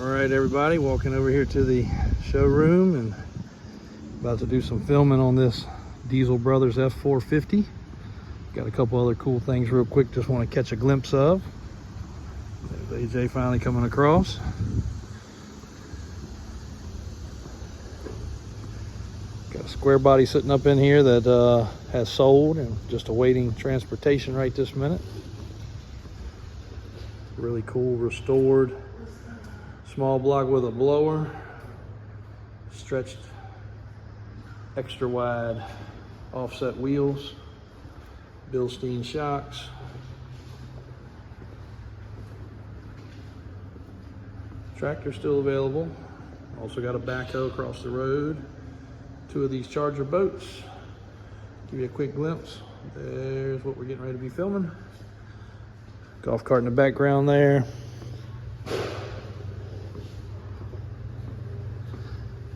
All right, everybody, walking over here to the showroom and about to do some filming on this Diesel Brothers F450. Got a couple other cool things real quick just want to catch a glimpse of. There's AJ finally coming across. Got a square body sitting up in here that has sold and just awaiting transportation right this minute. Really cool, restored small block with a blower, stretched extra wide offset wheels, Bilstein shocks, tractor still available. Also got a backhoe across the road, two of these Charger boats. Give you a quick glimpse. There's what we're getting ready to be filming. Golf cart in the background there.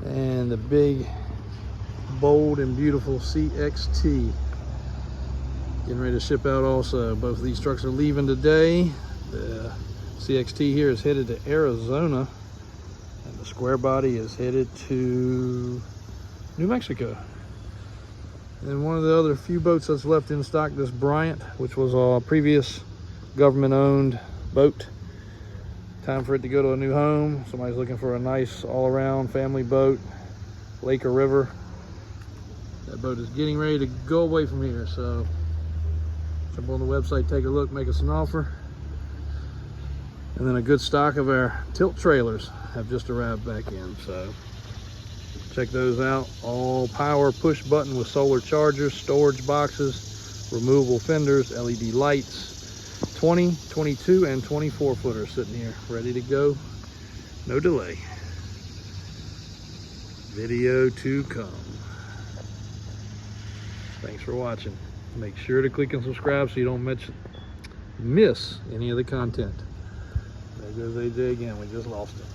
And the big, bold and beautiful CXT. Getting ready to ship out also. Both of these trucks are leaving today. The CXT here is headed to Arizona. And the square body is headed to New Mexico. And one of the other few boats that's left in stock, this Bryant, which was a previous government-owned boat. Time for it to go to a new home. Somebody's looking for a nice all-around family boat, lake or river. That boat is getting ready to go away from here, so jump on the website, take a look, make us an offer. And then a good stock of our tilt trailers have just arrived back in, so check those out. All power push button with solar chargers, storage boxes, removable fenders, LED lights. 20, 22, and 24 footers sitting here ready to go. No delay. Video to come. Thanks for watching. Make sure to click and subscribe so you don't miss any of the content. There goes AJ again. We just lost him.